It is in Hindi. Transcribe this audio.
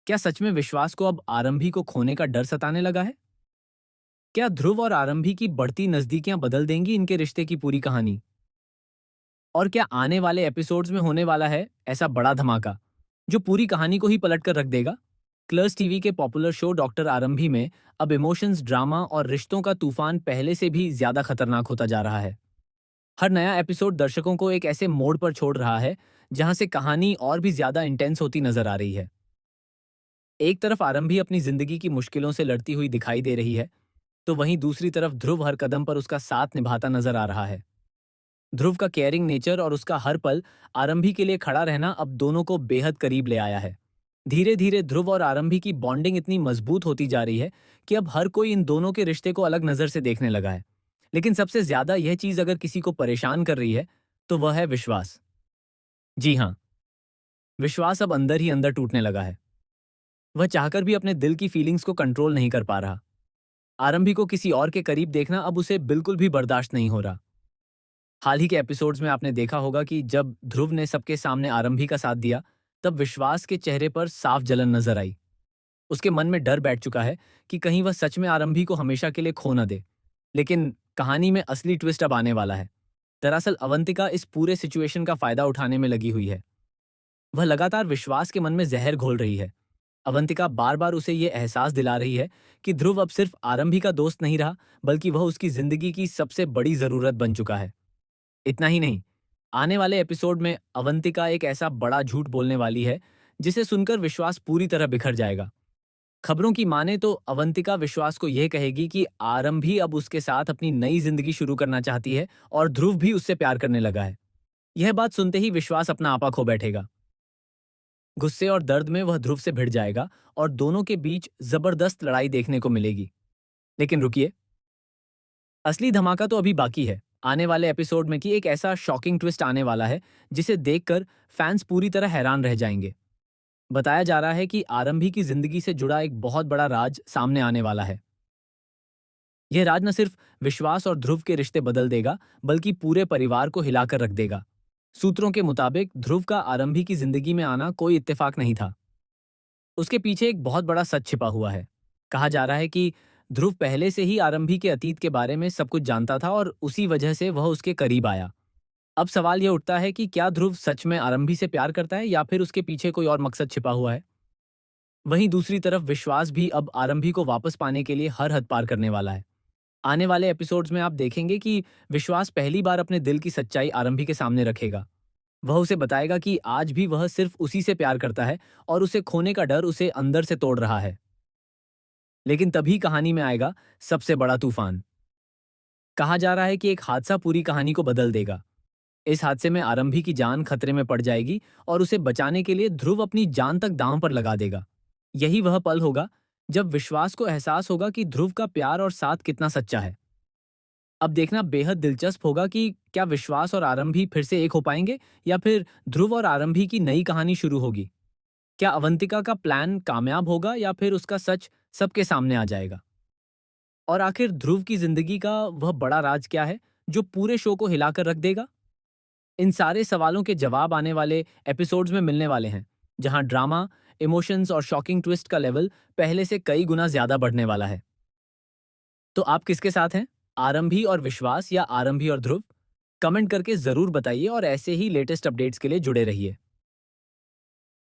क्या सच में विश्वास को अब आरंभी को खोने का डर सताने लगा है? क्या ध्रुव और आरंभी की बढ़ती नजदीकियां बदल देंगी इनके रिश्ते की पूरी कहानी? और क्या आने वाले एपिसोड्स में होने वाला है ऐसा बड़ा धमाका जो पूरी कहानी को ही पलट कर रख देगा? क्लर्स टीवी के पॉपुलर शो डॉक्टर आरंभी में अब इमोशंस, ड्रामा और रिश्तों का तूफान पहले से भी ज्यादा खतरनाक होता जा रहा है। हर नया एपिसोड दर्शकों को एक ऐसे मोड़ पर छोड़ रहा है जहां से कहानी और भी ज्यादा इंटेंस होती नजर आ रही है। एक तरफ आरंभी अपनी जिंदगी की मुश्किलों से लड़ती हुई दिखाई दे रही है, तो वहीं दूसरी तरफ ध्रुव हर कदम पर उसका साथ निभाता नजर आ रहा है। ध्रुव का केयरिंग नेचर और उसका हर पल आरंभी के लिए खड़ा रहना अब दोनों को बेहद करीब ले आया है। धीरे धीरे ध्रुव और आरंभी की बॉन्डिंग इतनी मजबूत होती जा रही है कि अब हर कोई इन दोनों के रिश्ते को अलग नजर से देखने लगा है। लेकिन सबसे ज्यादा यह चीज अगर किसी को परेशान कर रही है, तो वह है विश्वास। जी हाँ, विश्वास अब अंदर ही अंदर टूटने लगा है। वह चाहकर भी अपने दिल की फीलिंग्स को कंट्रोल नहीं कर पा रहा। आरंभी को किसी और के करीब देखना अब उसे बिल्कुल भी बर्दाश्त नहीं हो रहा। हाल ही के एपिसोड्स में आपने देखा होगा कि जब ध्रुव ने सबके सामने आरंभी का साथ दिया, तब विश्वास के चेहरे पर साफ जलन नजर आई। उसके मन में डर बैठ चुका है कि कहीं वह सच में आरंभी को हमेशा के लिए खो न दे। लेकिन कहानी में असली ट्विस्ट अब आने वाला है। दरअसल अवंतिका इस पूरे सिचुएशन का फायदा उठाने में लगी हुई है। वह लगातार विश्वास के मन में जहर घोल रही है। अवंतिका बार बार उसे ये एहसास दिला रही है कि ध्रुव अब सिर्फ आरंभी का दोस्त नहीं रहा, बल्कि वह उसकी जिंदगी की सबसे बड़ी जरूरत बन चुका है। इतना ही नहीं, आने वाले एपिसोड में अवंतिका एक ऐसा बड़ा झूठ बोलने वाली है जिसे सुनकर विश्वास पूरी तरह बिखर जाएगा। खबरों की माने तो अवंतिका विश्वास को यह कहेगी कि आरंभी अब उसके साथ अपनी नई जिंदगी शुरू करना चाहती है और ध्रुव भी उससे प्यार करने लगा है। यह बात सुनते ही विश्वास अपना आपा खो बैठेगा। गुस्से और दर्द में वह ध्रुव से भिड़ जाएगा और दोनों के बीच जबरदस्त लड़ाई देखने को मिलेगी। लेकिन रुकिए, असली धमाका तो अभी बाकी है। आने वाले एपिसोड में कि एक ऐसा शॉकिंग ट्विस्ट आने वाला है जिसे देखकर फैंस पूरी तरह हैरान रह जाएंगे। बताया जा रहा है कि आरंभी की जिंदगी से जुड़ा एक बहुत बड़ा राज सामने आने वाला है। यह राज न सिर्फ विश्वास और ध्रुव के रिश्ते बदल देगा, बल्कि पूरे परिवार को हिलाकर रख देगा। सूत्रों के मुताबिक ध्रुव का आरंभी की जिंदगी में आना कोई इत्तेफाक नहीं था। उसके पीछे एक बहुत बड़ा सच छिपा हुआ है। कहा जा रहा है कि ध्रुव पहले से ही आरंभी के अतीत के बारे में सब कुछ जानता था और उसी वजह से वह उसके करीब आया। अब सवाल यह उठता है कि क्या ध्रुव सच में आरंभी से प्यार करता है या फिर उसके पीछे कोई और मकसद छिपा हुआ है। वहीं दूसरी तरफ विश्वास भी अब आरंभी को वापस पाने के लिए हर हद पार करने वाला है। आने वाले एपिसोड्स में आप देखेंगे कि विश्वास पहली बार अपने दिल की सच्चाई आरंभी के सामने रखेगा। वह उसे बताएगा कि आज भी वह सिर्फ उसी से प्यार करता है और उसे खोने का डर उसे अंदर से तोड़ रहा है। लेकिन तभी कहानी में आएगा सबसे बड़ा तूफान। कहा जा रहा है कि एक हादसा पूरी कहानी को बदल देगा। इस हादसे में आरंभी की जान खतरे में पड़ जाएगी और उसे बचाने के लिए ध्रुव अपनी जान तक दांव पर लगा देगा। यही वह पल होगा जब विश्वास को एहसास होगा कि ध्रुव का प्यार और साथ कितना सच्चा है। अब देखना बेहद दिलचस्प होगा कि क्या विश्वास और आरंभी फिर से एक हो पाएंगे या फिर ध्रुव और आरंभी की नई कहानी शुरू होगी। क्या अवंतिका का प्लान कामयाब होगा या फिर उसका सच सबके सामने आ जाएगा। और आखिर ध्रुव की जिंदगी का वह बड़ा राज क्या है जो पूरे शो को हिलाकर रख देगा। इन सारे सवालों के जवाब आने वाले एपिसोड्स में मिलने वाले हैं, जहां ड्रामा, इमोशंस और शॉकिंग ट्विस्ट का लेवल पहले से कई गुना ज्यादा बढ़ने वाला है। तो आप किसके साथ हैं, आरंभी और विश्वास या आरंभी और ध्रुव? कमेंट करके जरूर बताइए और ऐसे ही लेटेस्ट अपडेट्स के लिए जुड़े रहिए।